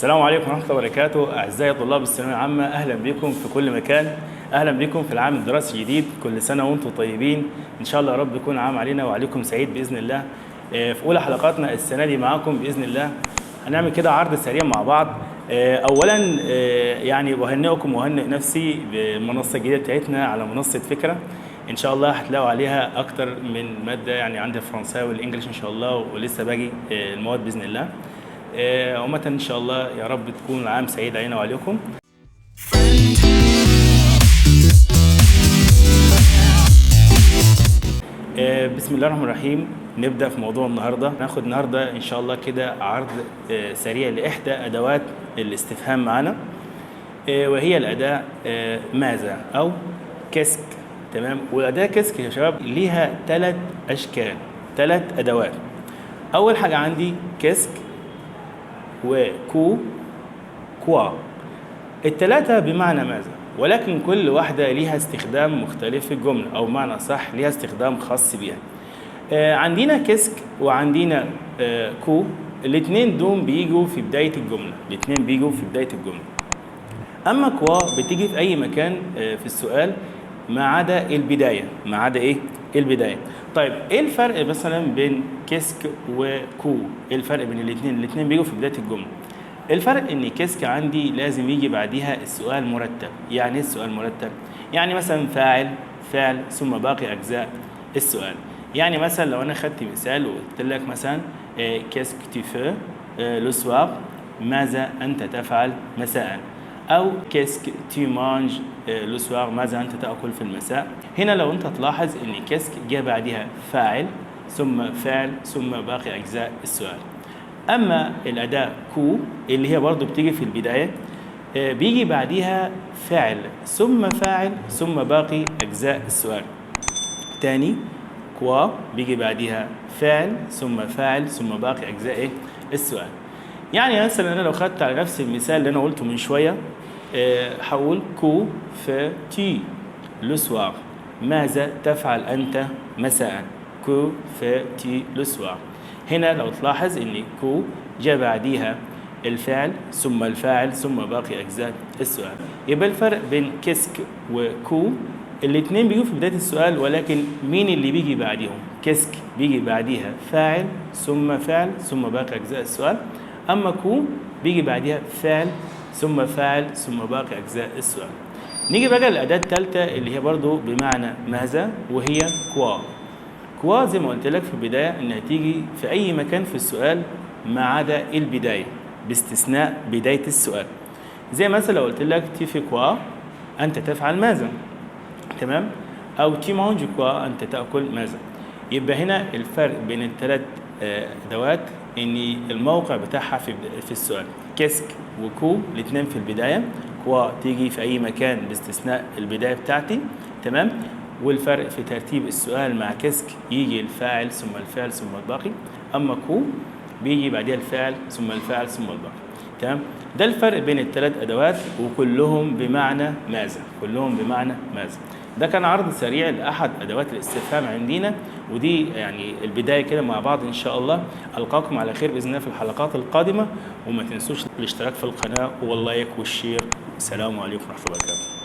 السلام عليكم ورحمة الله وبركاته. أعزائي طلاب الثانوية العامة، أهلا بكم في كل مكان. أهلا بكم في العام الدراسي الجديد. كل سنة وأنتم طيبين. إن شاء الله يا رب يكون عام علينا وعليكم سعيد بإذن الله. في أولى حلقاتنا السنة دي معاكم بإذن الله هنعمل كده عرض سريع مع بعض. أولا يعني بهنئكم وهنئ نفسي بالمنصة الجديدة بتاعتنا على منصة فكرة. إن شاء الله هتلاقوا عليها أكتر من مادة، يعني عندي الفرنساوي والإنجليش إن شاء الله، ولسه باقي المواد بإذن الله. عامة إن شاء الله يا رب تكون عام سعيد علينا وعليكم. بسم الله الرحمن الرحيم. نبدأ في موضوع النهاردة. ناخد النهاردة إن شاء الله كده عرض سريع لإحدى أدوات الاستفهام معنا، وهي الأداة ماذا أو كيسك. تمام. والأداة كيسك يا شباب ليها 3 أشكال، 3 أدوات. أول حاجة عندي كيسك وكو كوا، الثلاثة بمعنى ماذا، ولكن كل واحدة ليها استخدام مختلف في الجملة، أو معنى صح ليها استخدام خاص بيها. عندنا كيسك وعندنا كو، الاثنين دول بيجوا في بداية الجملة، الاثنين بيجوا في بداية الجملة. أما كوا بتيجي في أي مكان في السؤال ما عدا البداية، ما عدا إيه؟ البداية. طيب إيه الفرق مثلا بين كيسك وكو؟ إيه الفرق بين الاثنين؟ الاثنين بيجوا في بداية الجملة. الفرق إن كيسك عندي لازم يجي بعديها السؤال مرتب. يعني إيه السؤال مرتب؟ يعني مثلا فاعل ثم باقي أجزاء السؤال. يعني مثلا لو أنا خدت مثال وقلت لك مثلا كيسك tu fais le soir، ماذا أنت تفعل مساء، أو كيسك tu manges le soir، ماذا أنت تأكل في المساء. هنا لو أنت تلاحظ إن كيسك جاء بعدها فاعل ثم باقي أجزاء السؤال. أما الأداة كو اللي هي برضو بتيجي في البداية، بيجي بعدها فعل ثم باقي أجزاء السؤال. تاني كوا بيجي بعدها فعل ثم باقي أجزاء السؤال. يعني مثلا أنا لو خدت على نفس المثال اللي أنا قلته من شوية، هقول كو fais-tu le soir، ماذا تفعل أنت مساء، كو fais-tu le soir. هنا لو تلاحظ ان كو جاء بعديها الفعل ثم باقي اجزاء السؤال. يبقى الفرق بين كيسك وكو، الاثنين بيجوا في بدايه السؤال، ولكن مين اللي بيجي بعديهم؟ كيسك بيجي بعديها فاعل ثم باقي اجزاء السؤال، اما كو بيجي بعديها فعل ثم باقي اجزاء السؤال. نيجي بقى للاداه الثالثه اللي هي برضو بمعنى ماذا، وهي كوا. كوا زي ما قلت لك في البداية إنها تيجي في أي مكان في السؤال ما عدا البداية، باستثناء بداية السؤال. زي مثلا لو قلت لك tu fais quoi، أنت تفعل ماذا، تمام؟ أو tu manges quoi، أنت تأكل ماذا. يبقى هنا الفرق بين الثلاث أدوات إن الموقع بتاعها في السؤال. كيسك وكو الاثنين في البداية، كوا تيجي في أي مكان باستثناء البداية بتاعتي، تمام؟ والفرق في ترتيب السؤال مع كيسك يجي الفاعل ثم الباقي، اما كو بيجي بعدها الفاعل ثم الباقي. تمام. ده الفرق بين الثلاث ادوات، وكلهم بمعنى ماذا، ده كان عرض سريع لاحد ادوات الاستفهام عندنا، ودي يعني البدايه كده مع بعض. ان شاء الله القاكم على خير باذن الله في الحلقات القادمه، وما تنسوش الاشتراك في القناه واللايك والشير. السلام عليكم ورحمه الله وبركاته.